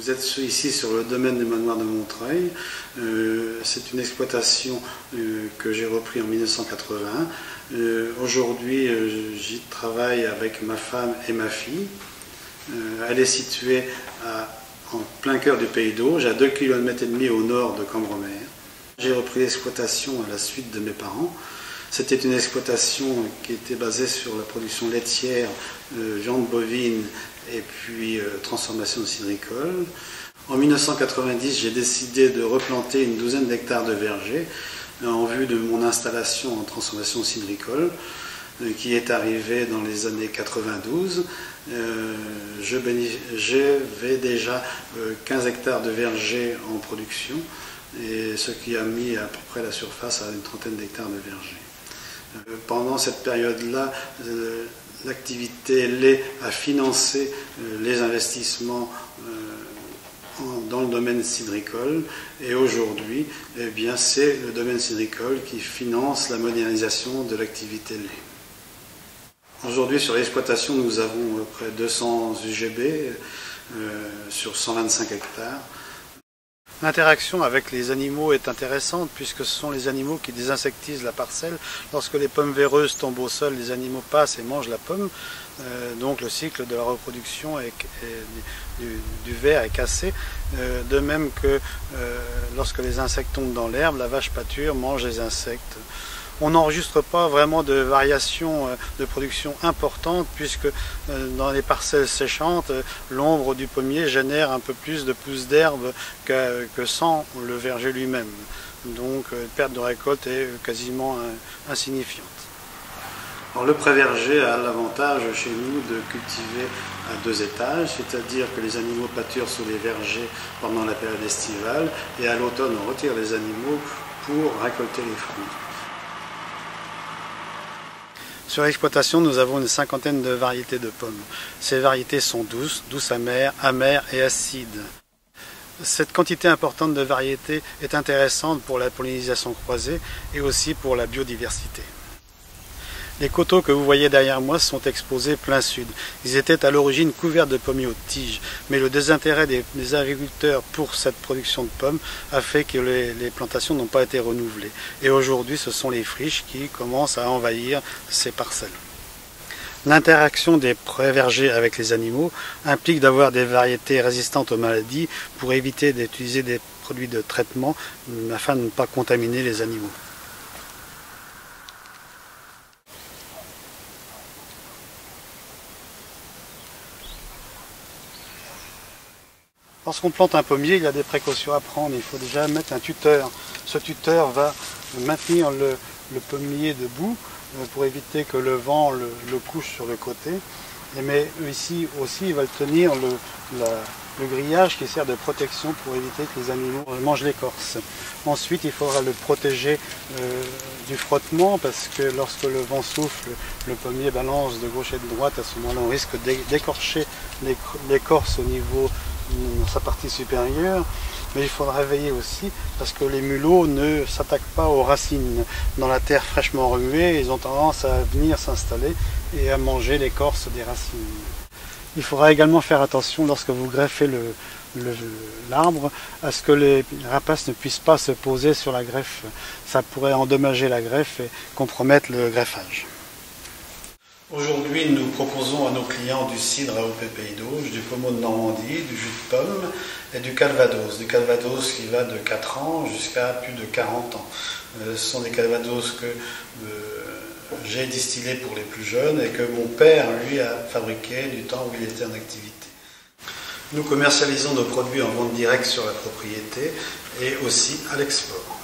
Vous êtes ici sur le domaine des manoirs de Montreuil. C'est une exploitation que j'ai repris en 1981. Aujourd'hui, j'y travaille avec ma femme et ma fille. Elle est située en plein cœur du Pays d'Auge, à 2,5 km au nord de Cambremer. J'ai repris l'exploitation à la suite de mes parents. C'était une exploitation qui était basée sur la production laitière, viande bovine et puis transformation cidricole. En 1990, j'ai décidé de replanter une douzaine d'hectares de vergers en vue de mon installation en transformation cidricole qui est arrivée dans les années 92. J'avais déjà 15 hectares de vergers en production, et ce qui a mis à peu près la surface à une trentaine d'hectares de vergers. Pendant cette période-là, l'activité lait a financé les investissements dans le domaine cidricole, et aujourd'hui, eh bien, c'est le domaine cidricole qui finance la modernisation de l'activité lait. Aujourd'hui, sur l'exploitation, nous avons près de 200 UGB sur 125 hectares. L'interaction avec les animaux est intéressante puisque ce sont les animaux qui désinsectisent la parcelle. Lorsque les pommes véreuses tombent au sol, les animaux passent et mangent la pomme. Donc le cycle de la reproduction du ver est cassé. De même que lorsque les insectes tombent dans l'herbe, la vache pâture mange les insectes. On n'enregistre pas vraiment de variations de production importantes puisque dans les parcelles séchantes, l'ombre du pommier génère un peu plus de pousses d'herbe que sans le verger lui-même. Donc perte de récolte est quasiment insignifiante. Alors, le pré-verger a l'avantage chez nous de cultiver à 2 étages, c'est-à-dire que les animaux pâturent sous les vergers pendant la période estivale et à l'automne on retire les animaux pour récolter les fruits. Sur l'exploitation, nous avons une cinquantaine de variétés de pommes. Ces variétés sont douces, douces amères, amères et acides. Cette quantité importante de variétés est intéressante pour la pollinisation croisée et aussi pour la biodiversité. Les coteaux que vous voyez derrière moi sont exposés plein sud. Ils étaient à l'origine couverts de pommiers aux tiges, mais le désintérêt des agriculteurs pour cette production de pommes a fait que les plantations n'ont pas été renouvelées. Et aujourd'hui, ce sont les friches qui commencent à envahir ces parcelles. L'interaction des pré-vergers avec les animaux implique d'avoir des variétés résistantes aux maladies pour éviter d'utiliser des produits de traitement afin de ne pas contaminer les animaux. Lorsqu'on plante un pommier, il y a des précautions à prendre. Il faut déjà mettre un tuteur. Ce tuteur va maintenir le pommier debout pour éviter que le vent le couche sur le côté. Mais ici aussi, il va tenir le grillage qui sert de protection pour éviter que les animaux mangent l'écorce. Ensuite, il faudra le protéger du frottement parce que lorsque le vent souffle, le pommier balance de gauche et de droite. À ce moment-là, on risque d'écorcher l'écorce au niveau de sa partie supérieure. Mais il faudra veiller aussi parce que les mulots ne s'attaquent pas aux racines. Dans la terre fraîchement remuée, ils ont tendance à venir s'installer et à manger l'écorce des racines. Il faudra également faire attention lorsque vous greffez l'arbre à ce que les rapaces ne puissent pas se poser sur la greffe. Ça pourrait endommager la greffe et compromettre le greffage. Aujourd'hui, nous proposons à nos clients du cidre AOP Pays d'Auge, du pommeau de Normandie, du jus de pomme et du calvados. Du calvados qui va de 4 ans jusqu'à plus de 40 ans. Ce sont des calvados que j'ai distillés pour les plus jeunes et que mon père, lui, a fabriqué du temps où il était en activité. Nous commercialisons nos produits en vente directe sur la propriété et aussi à l'export.